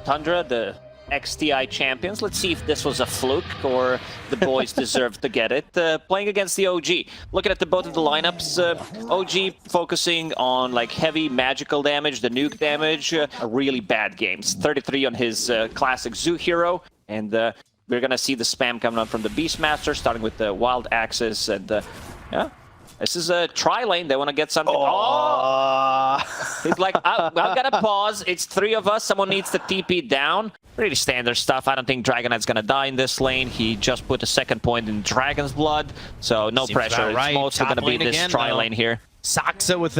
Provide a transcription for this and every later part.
Tundra, the XTI champions. Let's see if this was a fluke or the boys deserve to get it. Playing against the OG. Looking at both of the lineups, OG focusing on like heavy magical damage, the nuke damage, really bad games. 33 on his classic Zoo Hero, and we're gonna see the spam coming up from the Beastmaster, starting with the Wild Axis, and yeah. This is a tri-lane. They want to get something. Oh! He's like, I've got to pause. It's 3 of us. Someone needs to TP down. Pretty standard stuff. I don't think Dragonite's going to die in this lane. He just put a second point in Dragon's Blood, so no Seems pressure. right. It's mostly going to be this tri-lane here. Saksa with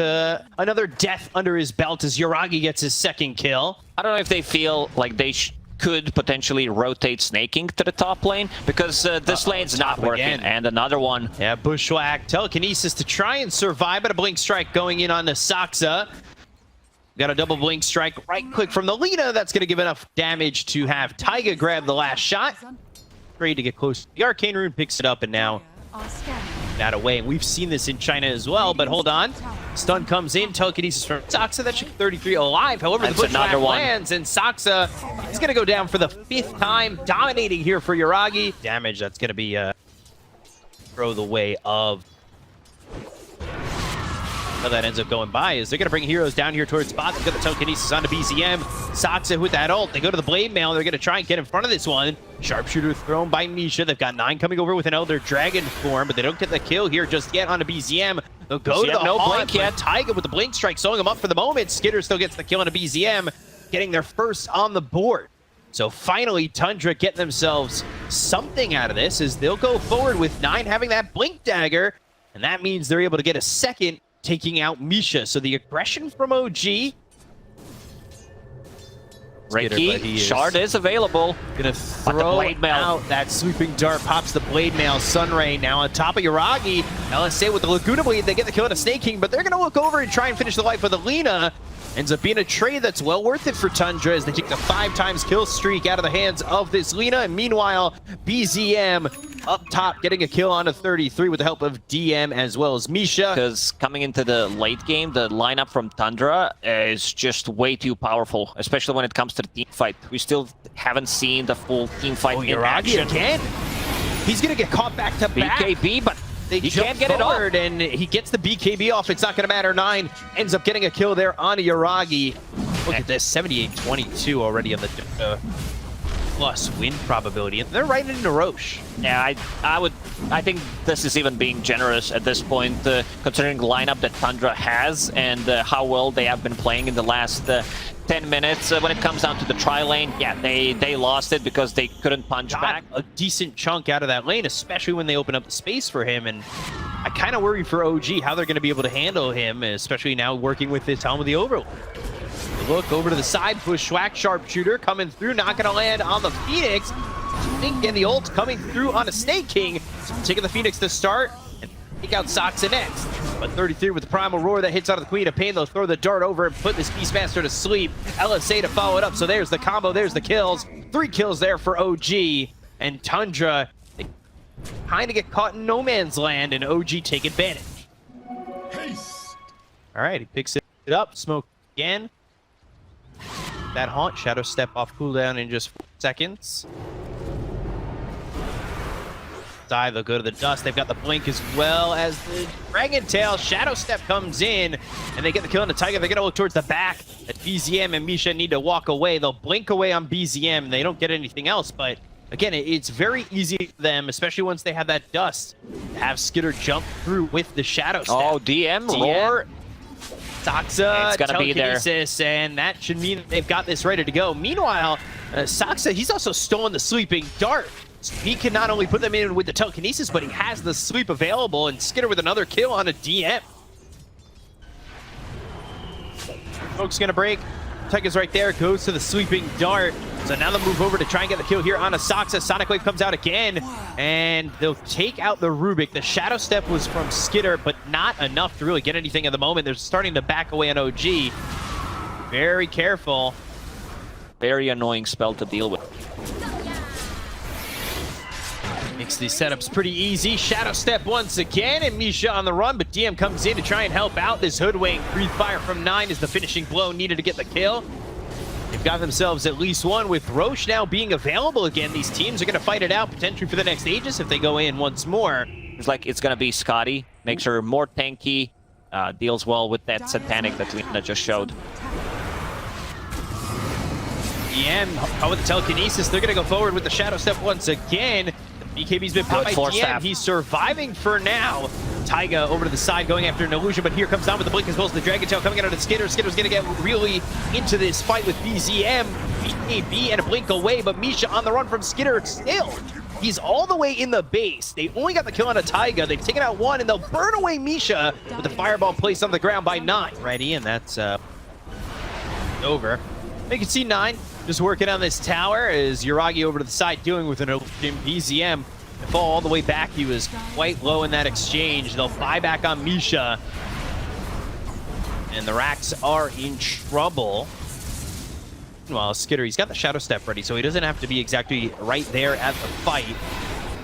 another death under his belt as Yuragi gets his second kill. I don't know if they feel like they could potentially rotate Snaking to the top lane, because this lane's not working. Again. And another one. Yeah, Bushwhack, telekinesis to try and survive, but a blink strike going in on the Saksa. Got a double blink strike, right click from the Lina. That's going to give enough damage to have Taiga grab the last shot. Great to get close. The Arcane Rune picks it up, and now that away. We've seen this in China as well, but hold on. Stun comes in, telekinesis from Saksa. That should be 33 alive. However, the Bushwhack lands, and Saksa is going to go down for the 5th time, dominating here for Yuragi. Damage that's going to be throw the way of. How that ends up going by is they're going to bring heroes down here towards spot. They've got the telekinesis onto BZM. Saksa with that ult. They go to the Blade Mail. They're going to try and get in front of this one. Sharpshooter thrown by Misha. They've got 9 coming over with an Elder Dragon form, but they don't get the kill here just yet onto BZM. They'll go to the no blink yet. Taiga with the blink strike, sewing him up for the moment. Skitter still gets the kill onto BZM, getting their first on the board. So finally, Tundra get themselves something out of this as they'll go forward with 9 having that blink dagger, and that means they're able to get a second, taking out Misha. So the aggression from OG. Reiki, Shard is available. Gonna throw out that sweeping dart, pops the Blade Mail. Sunray now on top of Yuragi. LSA with the Laguna Bleed, they get the kill on a Snaking, but they're gonna look over and try and finish the life of the Lina. Ends up being a trade that's well worth it for Tundra as they take the 5 times kill streak out of the hands of this Lina. And meanwhile, BZM up top getting a kill on a 33 with the help of DM as well as Misha. Because coming into the late game, the lineup from Tundra is just way too powerful, especially when it comes to the team fight. We still haven't seen the full team fight in action. Again. He's going to get caught back to back. BKB, but he can't get it off. And he gets the BKB off. It's not going to matter. 9 ends up getting a kill there on Yuragi. Look at this, 78-22 already on the plus win probability. And they're right into Roche. Yeah, I think this is even being generous at this point, considering the lineup that Tundra has and how well they have been playing in the last 10 minutes. When it comes down to the tri-lane, yeah, they lost it because they couldn't punch back. A decent chunk out of that lane, especially when they open up the space for him. And I kind of worry for OG how they're going to be able to handle him, especially now working with this Helm of the Overlord. Look over to the side, Bushwhack Sharpshooter coming through, not going to land on the Phoenix. And the ult coming through on a Snake King. So taking the Phoenix to start and take out Saksa next. But 33 with the Primal Roar that hits out of the Queen of Pain. They'll throw the dart over and put this Beastmaster to sleep. LSA to follow it up. So there's the combo, there's the kills. 3 kills there for OG. And Tundra, they kind of get caught in no man's land, and OG take advantage. All right, he picks it up, smoke again. That haunt, Shadow Step off cooldown in just 4 seconds. Dive, they'll go to the dust. They've got the blink as well as the Dragon Tail. Shadow Step comes in, and they get the kill on the Tiger. They're going to look towards the back. At BZM and Misha need to walk away. They'll blink away on BZM. They don't get anything else, but again, it's very easy for them, especially once they have that dust, to have Skitter jump through with the Shadow Step. Oh, DM, Roar. Saksa, it's gonna be there, and that should mean they've got this ready to go. Meanwhile, Saksa, he's also stolen the Sleeping Dart. So he can not only put them in with the telekinesis, but he has the sleep available, and Skitter with another kill on a DM. Smoke's gonna break. Taiga's right there, goes to the Sleeping Dart. So now they'll move over to try and get the kill here on a Saksa. Sonic Wave comes out again, and they'll take out the Rubik. The Shadow Step was from Skitter, but not enough to really get anything at the moment. They're starting to back away on OG. Very careful. Very annoying spell to deal with. Makes these setups pretty easy. Shadow Step once again, and Misha on the run, but DM comes in to try and help out this Hoodwink. Breathe Fire from 9 is the finishing blow needed to get the kill. They've got themselves at least one. With Roche now being available again, these teams are going to fight it out potentially for the next Aegis if they go in once more. It's like it's going to be Scotty. Makes her more tanky. Deals well with that Satanic that Lena just showed. DM with the telekinesis. They're going to go forward with the Shadow Step once again. BKB's been popped by DM. He's surviving for now. Taiga over to the side going after an illusion, but here comes down with the blink as well as the Dragon Tail coming out of the Skitter. Skitter's going to get really into this fight with BZM. BKB and a blink away, but Misha on the run from Skitter still. He's all the way in the base. They only got the kill on a Taiga. They've taken out one, and they'll burn away Misha with the fireball placed on the ground by 9. Ready, and that's over. You can see 9 just working on this tower as Yuragi over to the side dealing with an illusion. BZM to fall all the way back. He was quite low in that exchange. They'll buy back on Misha. And the Racks are in trouble. Well, Skitter, he's got the Shadow Step ready, so he doesn't have to be exactly right there at the fight.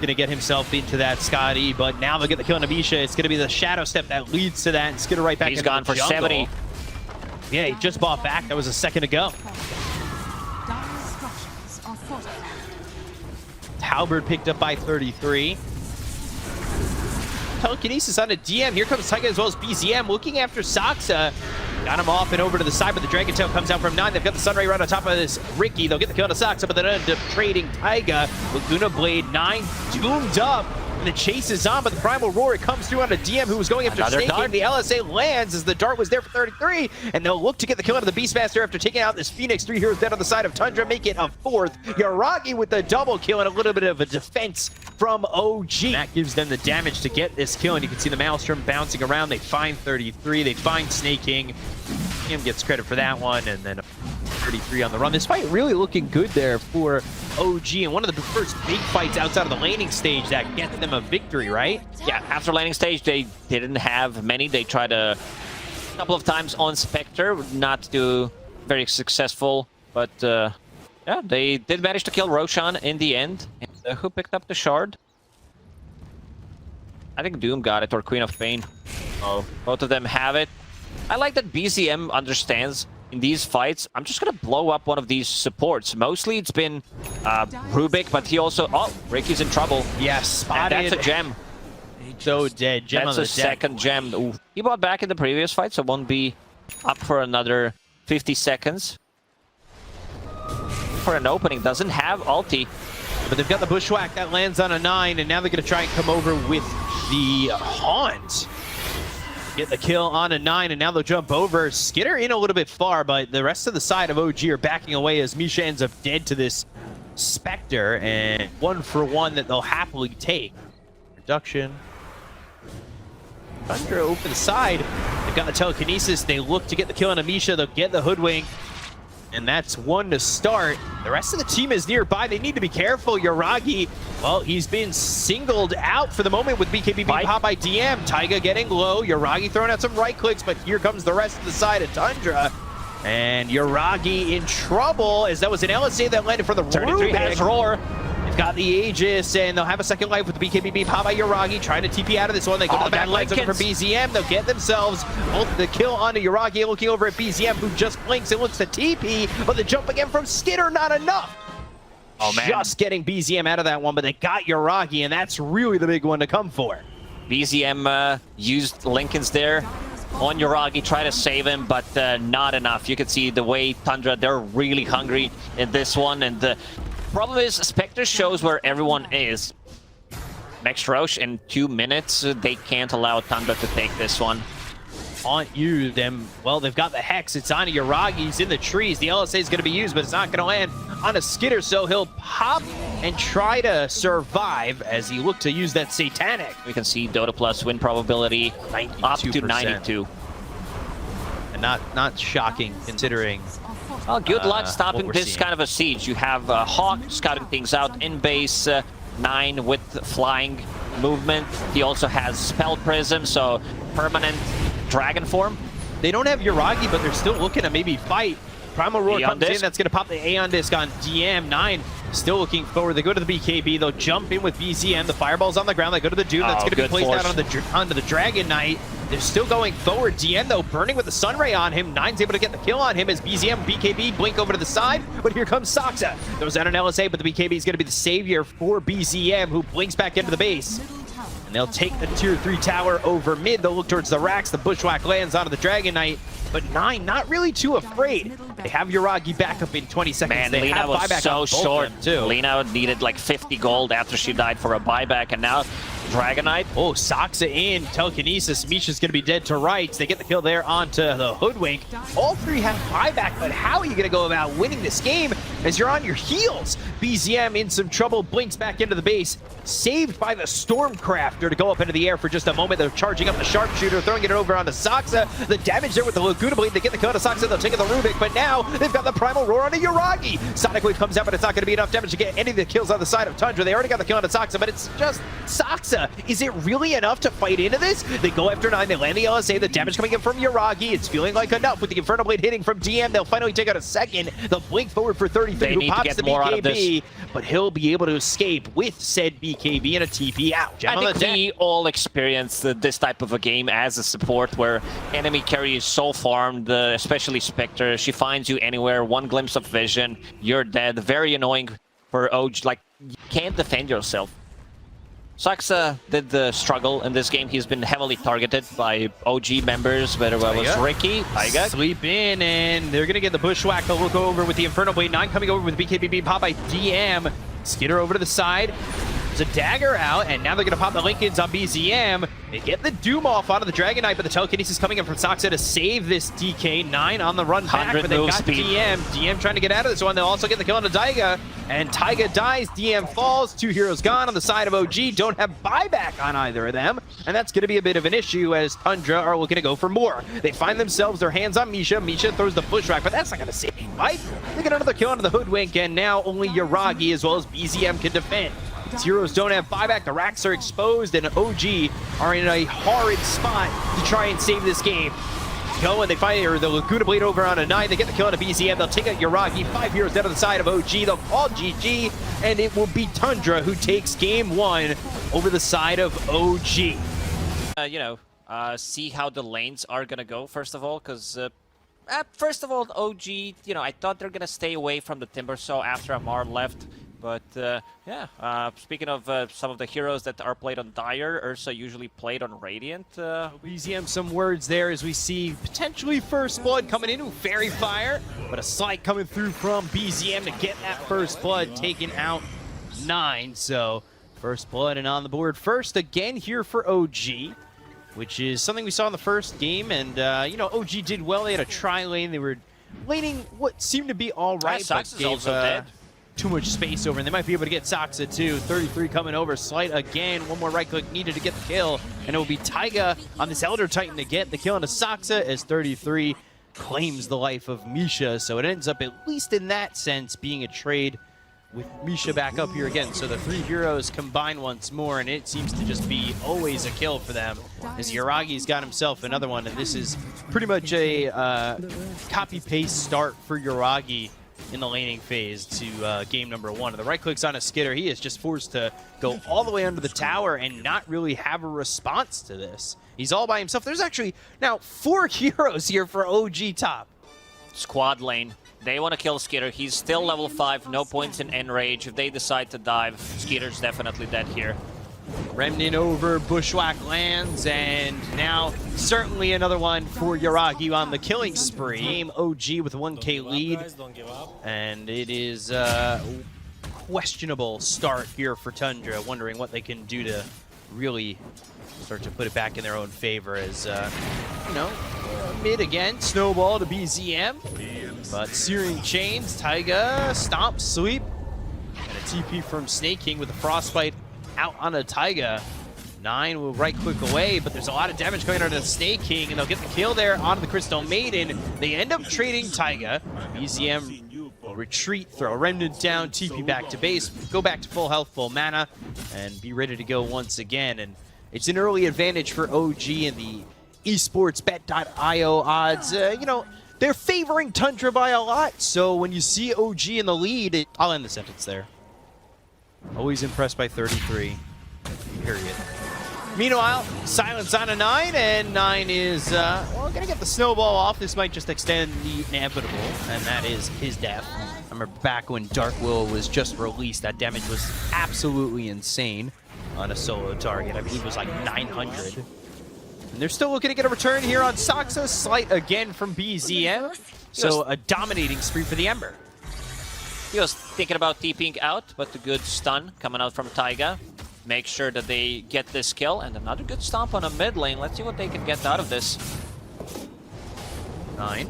Gonna get himself into that Scotty, but now they'll get the kill on Misha. It's gonna be the Shadow Step that leads to that, and Skitter right back. He's gone for 70. Yeah, he just bought back. That was a second ago. Halberd picked up by 33. Telekinesis on a DM. Here comes Taiga as well as BZM looking after Saksa. Got him off and over to the side, but the Dragon Tail comes out from 9. They've got the Sunray right on top of this Ricky. They'll get the kill on Saksa, but they end up trading Taiga. Laguna Blade 9 doomed up. And the chase is on, but the Primal Roar, it comes through on a DM who was going after Snake. The LSA lands as the dart was there for 33, and they'll look to get the kill out of the Beastmaster after taking out this Phoenix. 3 heroes dead on the side of Tundra, make it a 4th. Yuragi with the double kill and a little bit of a defense from OG. That gives them the damage to get this kill, and you can see the Maelstrom bouncing around. They find 33, they find Snake King. Him gets credit for that one, and then 33 on the run. This fight really looking good there for OG, and one of the first big fights outside of the laning stage that gets them a victory, right? Yeah, after laning stage, they didn't have many. They tried a couple of times on Spectre, not too very successful, but yeah, they did manage to kill Roshan in the end. And, who picked up the shard? I think Doom got it, or Queen of Pain. Oh, both of them have it. I like that BZM understands in these fights, I'm just gonna blow up one of these supports. Mostly it's been Rubik, but he also... Oh, Ricky's in trouble. Yes, spotted. And that's a gem. So dead. Gem that's on the a second gem. Ooh. He bought back in the previous fight, so won't be up for another 50 seconds. For an opening, doesn't have ulti. But they've got the Bushwhack that lands on a 9, and now they're gonna try and come over with the Haunt. Get the kill on a 9, and now they'll jump over. Skitter in a little bit far, but the rest of the side of OG are backing away as Misha ends up dead to this Spectre, and 1 for 1 that they'll happily take. Reduction. Tundra over the side. They've got the telekinesis. They look to get the kill on Misha. They'll get the hoodwink. And that's 1 to start. The rest of the team is nearby. They need to be careful. Yuragi, well, he's been singled out for the moment with BKB being popped by DM. Taiga getting low. Yuragi throwing out some right clicks, but here comes the rest of the side of Tundra. And Yuragi in trouble as that was an LSA that landed for the 33 has Roar. They've got the Aegis, and they'll have a second life with the BKB being popped by Yuragi, trying to TP out of this one. They go to the back legs looking for BZM. They'll get themselves the kill onto Yuragi, looking over at BZM, who just blinks and looks to TP, but the jump again from Skitter, not enough. Oh, man. Just getting BZM out of that one, but they got Yuragi, and that's really the big one to come for. BZM used Lincolns there on Yuragi, try to save him, but not enough. You can see the way Tundra, they're really hungry in this one, and the problem is Spectre shows where everyone is. Max Roche in 2 minutes, they can't allow Tundra to take this one. On you, them. Well, they've got the Hex. It's on Yuragi. He's in the trees. The LSA is going to be used, but it's not going to land on a Skitter, so he'll pop and try to survive as he looked to use that Satanic. We can see Dota Plus win probability 92%. Up to 92. And not shocking considering. Well, good luck stopping this kind of a siege. You have Hawk scouting things out in base, 9 with flying movement. He also has Spell Prism, so permanent dragon form. They don't have Yuragi, but they're still looking to maybe fight. Primal Roar comes in, that's going to pop the Aeon Disc on DM. 9 still looking forward. They go to the BKB, they'll jump in with BZM. The Fireball's on the ground, they go to the Doom. That's going to be placed out on onto the Dragon Knight. They're still going forward. DM, though, burning with the Sunray on him. Nine's able to get the kill on him as BZM, BKB blink over to the side. But here comes Saksa. Throws out an LSA, but the BKB is going to be the savior for BZM, who blinks back into the base. And they'll take the tier 3 tower over mid. They'll look towards the racks. The Bushwhack lands onto the Dragon Knight. But Nine not really too afraid. They have Yuragi back up in 20 seconds. Man, they Lina have was buyback so on both short. of them, too. Lina needed like 50 gold after she died for a buyback, and now Dragon Knight. Oh, Saksa in, telekinesis. Misha's going to be dead to rights. They get the kill there onto the Hoodwink. All three have buyback, but how are you going to go about winning this game as you're on your heels? BZM in some trouble, blinks back into the base. Saved by the Stormcrafter to go up into the air for just a moment. They're charging up the Sharpshooter, throwing it over onto Saksa. The damage there with the Laguna Blade. They get the kill to Saksa. They'll take the Rubik, but now they've got the Primal Roar onto Yuragi. Sonic Wave comes out, but it's not going to be enough damage to get any of the kills on the side of Tundra. They already got the kill onto Saksa, but it's just Saksa. Is it really enough to fight into this? They go after 9. They land the LSA. The damage coming in from Yuragi. It's feeling like enough with the Inferno Blade hitting from DM. They'll finally take out a second. They'll blink forward for 33, who pops the BKB, but he'll be able to escape with said BKB and a TP out. I think we all experienced this type of a game as a support where enemy carry is so farmed, especially Spectre. She finds you anywhere, one glimpse of vision, you're dead. Very annoying for OG. Like, you can't defend yourself. Saksa did the struggle in this game. He's been heavily targeted by OG members, whether it was Ricky, Taiga. Sleep in, and they're going to get the Bushwhack to look over with the Inferno Blade. 9 coming over with BKB pop by DM. Skitter over to the side. There's a dagger out, and now they're going to pop the Lincolns on BZM. They get the Doom off onto the Dragon Knight, but the telekinesis coming in from Saksa to save this DK. 9 on the run back, but they've got speed. DM trying to get out of this one. They'll also get the kill on Taiga, and Taiga dies. DM falls. 2 heroes gone on the side of OG. Don't have buyback on either of them, and that's going to be a bit of an issue as Tundra are looking to go for more. They find themselves their hands on Misha. Misha throws the Bushwhack, but that's not going to save him, right? They get another kill onto the Hoodwink, and now only Yuragi as well as BZM can defend. Heroes don't have buyback, the racks are exposed, and OG are in a horrid spot to try and save this game. Go and they fire the Laguna Blade over on a 9. They get the kill on a BZM. They'll take out Yuragi. 5 heroes down to the side of OG. They'll call GG, and it will be Tundra who takes game 1 over the side of OG. See how the lanes are gonna go, first of all, because first of all, OG, I thought they're gonna stay away from the Timbersaw after Amar left. But speaking of some of the heroes that are played on Dire, Ursa usually played on Radiant. BZM some words there as we see potentially First Blood coming in with Fairy Fire, but a slide coming through from BZM to get that First Blood, taking out 9. So First Blood and on the board first again here for OG, which is something we saw in the first game. And OG did well. They had a tri-lane. They were laning what seemed to be all right, but gave also dead. Too much space over, and they might be able to get Saksa too. 33 coming over, slight again. One more right click needed to get the kill, and it will be Taiga on this Elder Titan to get the kill on Saksa as 33 claims the life of Misha. So it ends up, at least in that sense, being a trade with Misha back up here again. So the 3 heroes combine once more, and it seems to just be always a kill for them as Yuragi's got himself another one, and this is pretty much a copy-paste start for Yuragi in the laning phase to game number 1. And the right clicks on a Skitter. He is just forced to go all the way under the tower and not really have a response to this. He's all by himself. There's actually now 4 heroes here for OG top. Squad lane. They want to kill Skitter. He's still level 5, no points in enrage. If they decide to dive, Skitter's definitely dead here. Remnant over, Bushwhack lands, and now certainly another one for Yuragi on the killing spree. Game OG with a 1K lead, and it is a questionable start here for Tundra, wondering what they can do to really start to put it back in their own favor as, mid again, snowball to BZM, but Searing Chains, Taiga, Stomp, Sleep, and a TP from Snake King with a Frostbite out on a Taiga. 9 will right click away, but there's a lot of damage going on to the Snake King, and they'll get the kill there onto the Crystal Maiden. They end up trading Taiga. BZM will retreat, throw a Remnant down, TP back to base, go back to full health, full mana, and be ready to go once again. And it's an early advantage for OG in the esportsbet.io odds. They're favoring Tundra by a lot, so when you see OG in the lead, I'll end the sentence there. Always impressed by 33, period. Meanwhile, silence on a 9, and 9 is, well, gonna get the snowball off. This might just extend the inevitable, and that is his death. I remember back when Dark Will was just released, that damage was absolutely insane on a solo target. I believe it was like 900. And they're still looking to get a return here on Saksa. Slight again from BZM. So a dominating spree for the Ember. He was thinking about TPing out, but the good stun coming out from Taiga. Make sure that they get this kill, and another good stomp on a mid lane. Let's see what they can get out of this. 9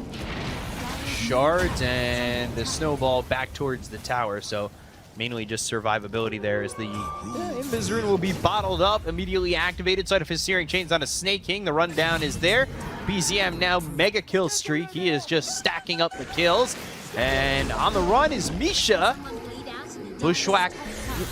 shards and the snowball back towards the tower, so mainly just survivability there as the Invis rune will be bottled up, immediately activated. Side of his Searing Chains on a Snake King. The rundown is there. BZM now mega kill streak. He is just stacking up the kills. And on the run is Misha. Bushwhack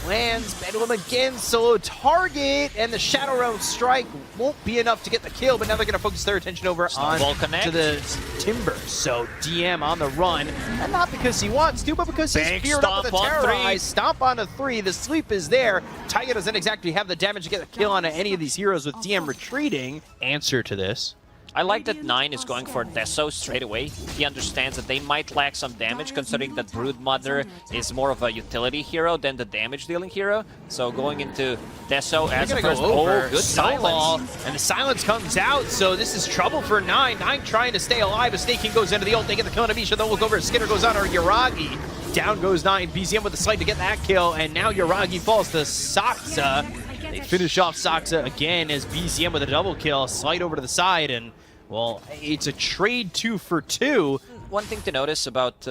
lands, Bedlam again, solo target, and the Shadow Realm strike won't be enough to get the kill, but now they're going to focus their attention over on to the Timber. So DM on the run, and not because he wants to, but because he's feared up with the Terrorize. Stomp on a 3, the sleep is there. Taiga doesn't exactly have the damage to get the kill on any of these heroes with DM retreating. Answer to this. I like that 9 is going for Deso straight away. He understands that they might lack some damage, considering that Broodmother is more of a utility hero than the damage-dealing hero. So going into Deso as a first... Oh, good silence. And the silence comes out, so this is trouble for 9. 9 trying to stay alive. A Snake King goes into the ult. They get the kill on Amisha. They'll look over. Skinner goes on or Yuragi. Down goes 9. BZM with the slight to get that kill, and now Yuragi falls to Saksa. They finish off Saksa again as BZM with a double kill. Slide over to the side, and well, it's a trade 2 for 2. One thing to notice about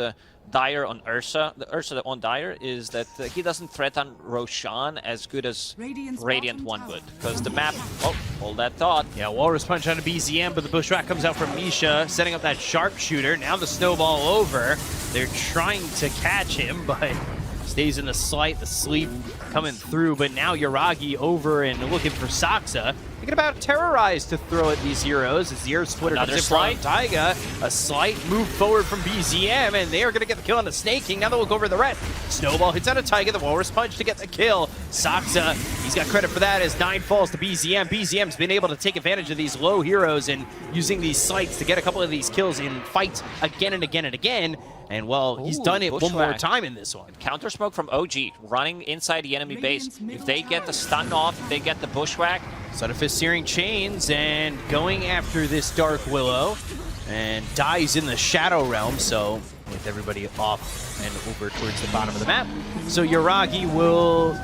Dire on Ursa, the Ursa on Dire, is that he doesn't threaten Roshan as good as Radiant 1 would. Because the map, oh, hold that thought. Yeah, Walrus Punch on a BZM, but the Bushwhack comes out from Misha, setting up that sharpshooter. Now the snowball over. They're trying to catch him, but stays in the slight, the sleep coming through. But now Yuragi over and looking for Saksa. Thinking about Terrorize to throw at these heroes as the Earth Splitter comes in from Taiga. A slight move forward from BZM, and they are going to get the kill on the Snake King. Now they'll look over the red. Snowball hits out of Taiga, the Walrus Punch to get the kill. Saksa, he's got credit for that as 9 falls to BZM. BZM's been able to take advantage of these low heroes and using these sights to get a couple of these kills in fights again and again and again. And, well, he's done it one more time in this one. Counter smoke from OG, running inside the enemy base. If they get the stun off, if they get the Bushwhack. Son of his Searing Chains and going after this Dark Willow. And dies in the Shadow Realm, so with everybody off and over towards the bottom of the map. So Yuragi will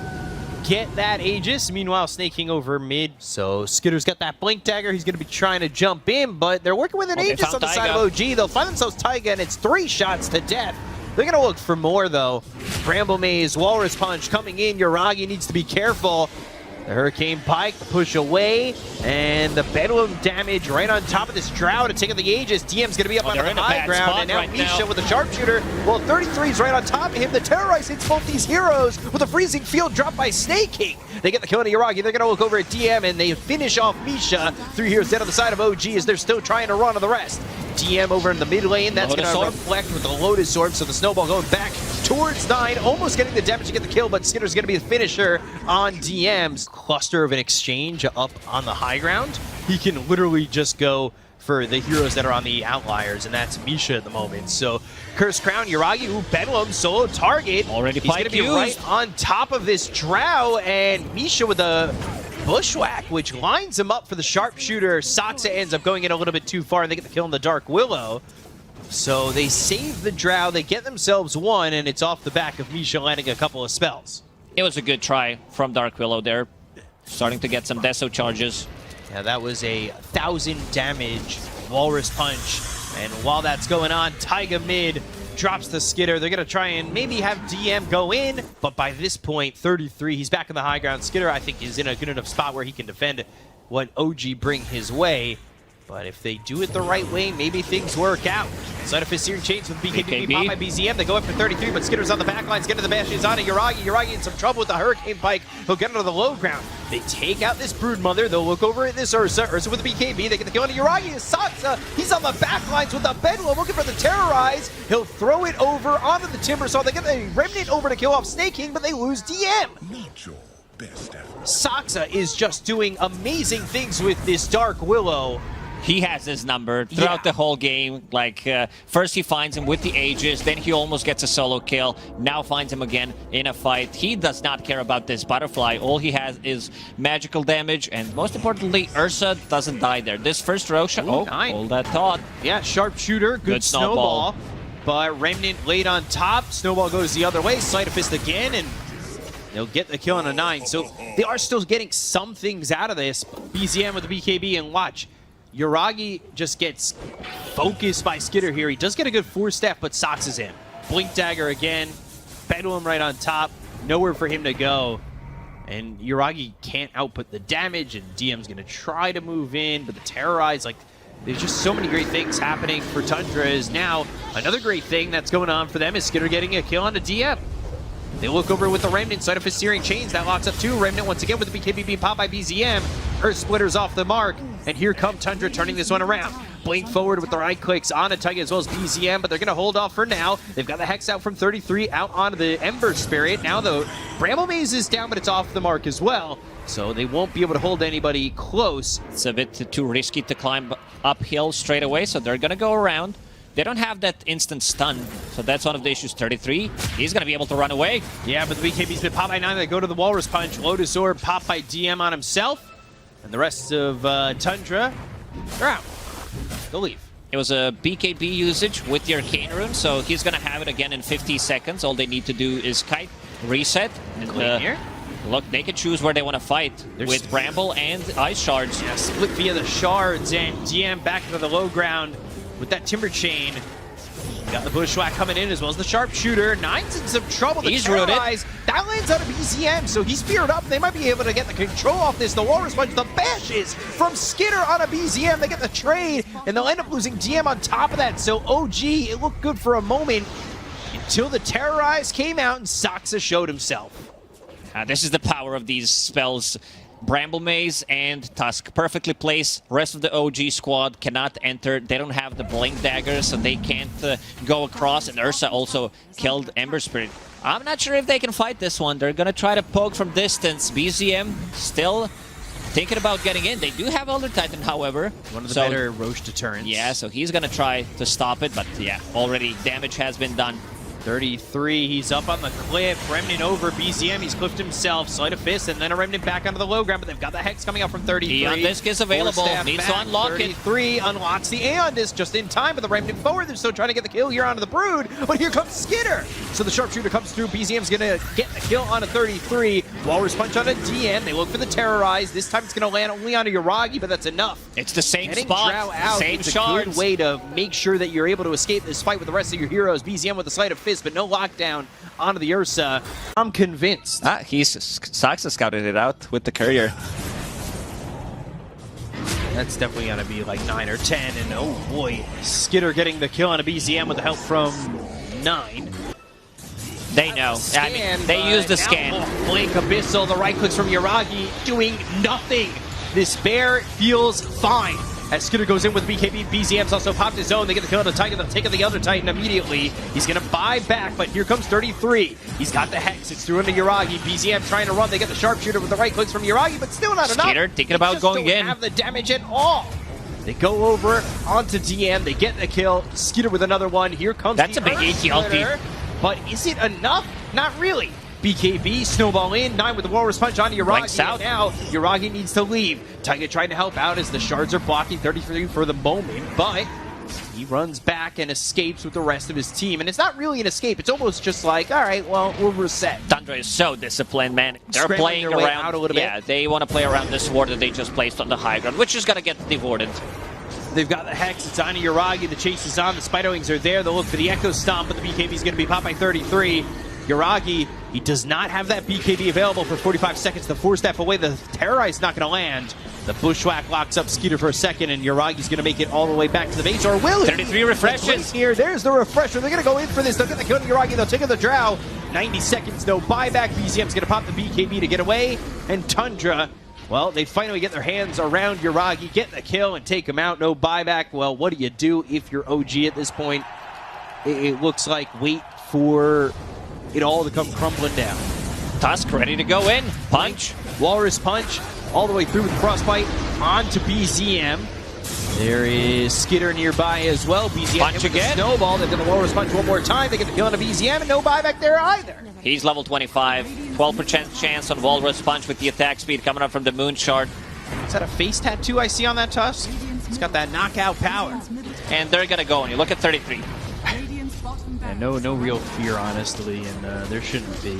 get that Aegis. Meanwhile, Snake King over mid. So Skitter's got that Blink Dagger. He's going to be trying to jump in, but they're working with an Aegis on the side of OG. They'll find themselves Taiga, and it's 3 shots to death. They're going to look for more, though. Bramble Maze, Walrus Punch coming in. Yuragi needs to be careful. The Hurricane Pike push away, and the Bedlam damage right on top of this Drow to take out the Aegis. DM's going to be up on the high ground, and now Misha with the Sharpshooter. Well, 33 is right on top of him. The Terrorize hits both these heroes with a freezing field drop by Snake King. They get the kill on Yuragi. They're going to look over at DM, and they finish off Misha. 3 heroes dead on the side of OG as they're still trying to run on the rest. DM over in the mid lane. That's going to reflect with the Lotus Orb, so the snowball going back towards 9, almost getting the damage to get the kill, but Skitter's going to be the finisher on DM's. Cluster of an exchange up on the high ground. He can literally just go for the heroes that are on the outliers, and that's Misha at the moment. So Curse Crown, Yuragi, ooh, Bedlam, solo target. Already he's going to be right on top of this Drow, and Misha with a Bushwhack, which lines him up for the Sharpshooter. Saksa ends up going in a little bit too far, and they get the kill on the Dark Willow. So they save the Drow, they get themselves 1, and it's off the back of Misha landing a couple of spells. It was a good try from Dark Willow there. Starting to get some Deso charges. Yeah, that was a 1,000 damage Walrus Punch. And while that's going on, Taiga mid drops the Skitter. They're going to try and maybe have DM go in. But by this point, 33, he's back in the high ground. Skitter, I think, is in a good enough spot where he can defend what OG bring his way. But if they do it the right way, maybe things work out. Side of his Searing Chains with BKB popped by BZM. They go up for 33, but Skitter's on the back lines. Get to the Bastions on it. Yuragi in some trouble with the Hurricane Pike. He'll get into the low ground. They take out this Broodmother. They'll look over at this Ursa. Ursa with the BKB. They get the kill on Yuragi. Is Saksa. He's on the back lines with the Bedlam looking for the Terrorize. He'll throw it over onto the Timber Saw. They get the Remnant over to kill off Snake King, but they lose DM. Saksa is just doing amazing things with this Dark Willow. He has his number throughout the whole game. Like, first he finds him with the Aegis, then he almost gets a solo kill, now finds him again in a fight. He does not care about this butterfly. All he has is magical damage, and most importantly, Ursa doesn't die there. This first Roshan, hold that thought. Yeah, sharpshooter, good snowball. But Remnant laid on top, snowball goes the other way, Sleight of Fist again, and they'll get the kill on a 9. So they are still getting some things out of this. BZM with the BKB, and watch. Yuragi just gets focused by Skitter here. He does get a good 4-step, but Sox is in. Blink Dagger again. Bedlam right on top. Nowhere for him to go. And Yuragi can't output the damage, and DM's going to try to move in, but the Terrorize, like, there's just so many great things happening for Tundra. Is now another great thing that's going on for them is Skitter getting a kill on the DM. They look over with the Remnant, side of his Searing Chains. That locks up 2. Remnant once again with the BKB being popped by BZM. Earth Splitter's off the mark. And here come Tundra turning this one around. Blink forward with the right clicks on a Tiger as well as BZM, but they're going to hold off for now. They've got the Hex out from 33 out onto the Ember Spirit. Now the Bramble Maze is down, but it's off the mark as well. So they won't be able to hold anybody close. It's a bit too risky to climb uphill straight away, so they're going to go around. They don't have that instant stun, so that's one of the issues. 33, he's going to be able to run away. Yeah, but the BKB's been popped by 9. They go to the Walrus Punch. Lotus Orb popped by DM on himself. And the rest of Tundra, they're out. They'll leave. It was a BKB usage with the Arcane Rune, so he's going to have it again in 50 seconds. All they need to do is kite, reset, and here. Look, they can choose where they want to fight with Bramble and Ice Shards. Yeah, split via the Shards, and DM back into the low ground with that Timber Chain. Got the Bushwhack coming in as well as the Sharpshooter. Nine's in some trouble. He's rooted. That lands out of BZM, so he's feared up. They might be able to get the control off this. The Walrus Punch, the bashes from Skitter on a BZM. They get the trade, and they'll end up losing DM on top of that. So OG, it looked good for a moment until the Terrorize came out and Saksa showed himself. This is the power of these spells. Bramble Maze and Tusk perfectly placed. Rest of the OG squad cannot enter. They don't have the Blink Dagger, so they can't go across. And Ursa also killed Ember Spirit. I'm not sure if they can fight this one. They're going to try to poke from distance. BZM still thinking about getting in. They do have Elder Titan, however. One of the better Roche deterrents. Yeah, so he's going to try to stop it. But yeah, already damage has been done. 33, he's up on the cliff. Remnant over BZM, he's cliffed himself. Sleight of Fist, and then a Remnant back onto the low ground, but they've got the Hex coming out from 33. Aeon Disc is available, needs to unlock 33 unlocks the Aeon Disc just in time, but the Remnant forward, they're still trying to get the kill here onto the Brood, but here comes Skitter! So the Sharpshooter comes through, BZM's gonna get the kill on a 33. Walrus Punch on a DN, they look for the Terrorize. This time it's gonna land only on a Yuragi, but that's enough. It's the same Getting spot, out, same it's shards. a good way to make sure that you're able to escape this fight with the rest of your heroes. BZM with the Sleight of Fist, but no lockdown onto the Ursa. I'm convinced. Saksa scouted it out with the courier. That's definitely going to be like 9 or 10, and oh boy, Skitter getting the kill on a BZM with the help from 9. They know. I mean, they use the scan. Blink Abyssal, the right clicks from Yuragi, doing nothing. This bear feels fine. As Skitter goes in with BKB, BZM's also popped his own. They get the kill on the Titan. They'll take out the other Titan immediately. He's going to buy back, but here comes 33. He's got the Hex. It's through into Yuragi. BZM trying to run. They get the Sharpshooter with the right clicks from Yuragi, but still not enough. Skitter thinking about going in. They don't have the damage at all. They go over onto DM. They get the kill. Skitter with another one. Here comes That's a big ATLP. But is it enough? Not really. BKB, snowball in, 9 with the Walrus Punch on Yuragi. Now, Yuragi needs to leave. Taiga trying to help out as the Shards are blocking 33 for the moment, but he runs back and escapes with the rest of his team. And it's not really an escape. It's almost just like, all right, well, we'll reset. Tundra is so disciplined, man. They're Scrambling playing their way around. out a little bit. Yeah, they want to play around this ward that they just placed on the high ground, which is going to get devorted. They've got the Hex. It's on Yuragi. The chase is on. The Spiderwings are there. They'll look for the Echo Stomp, but the BKB is going to be popped by 33. Yuragi, he does not have that BKB available for 45 seconds. The 4-step away, the Terrorize not going to land. The Bushwhack locks up Skitter for a second, and Yuragi's going to make it all the way back to the base, or will he? 33 refreshes. Here, there's the refresher. They're going to go in for this. They'll get the kill to Yuragi. They'll take out the Drow. 90 seconds, no buyback. BZM's going to pop the BKB to get away. And Tundra, well, they finally get their hands around Yuragi, get the kill, and take him out. No buyback. Well, what do you do if you're OG at this point? It looks like wait for it all to come crumbling down. Tusk ready to go in. Punch. Walrus punch all the way through with Frostbite onto BZM. There is Skitter nearby as well. BZM Punch again. Snowball. They're going to Walrus punch one more time. They get the kill on a BZM and no buyback there either. He's level 25. 12% chance on Walrus Punch with the attack speed coming up from the Moon Shard. Is that a face tattoo I see on that Tusk? It's got that knockout power. And they're going to go, and you look at 33. And no real fear, honestly, and there shouldn't be.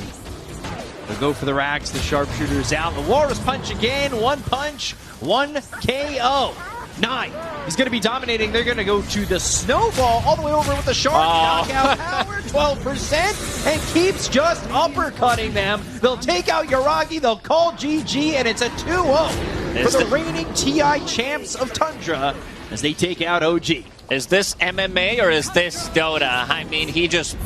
They'll go for the racks. The sharpshooter's out. The Walrus punch again. One punch, one KO. 9. He's going to be dominating. They're going to go to the snowball all the way over with the sharp knockout power, 12%, and keeps just uppercutting them. They'll take out Yuragi. They'll call GG, and it's a 2-0 for the reigning TI champs of Tundra as they take out OG. Is this MMA or is this Dota? I mean, he just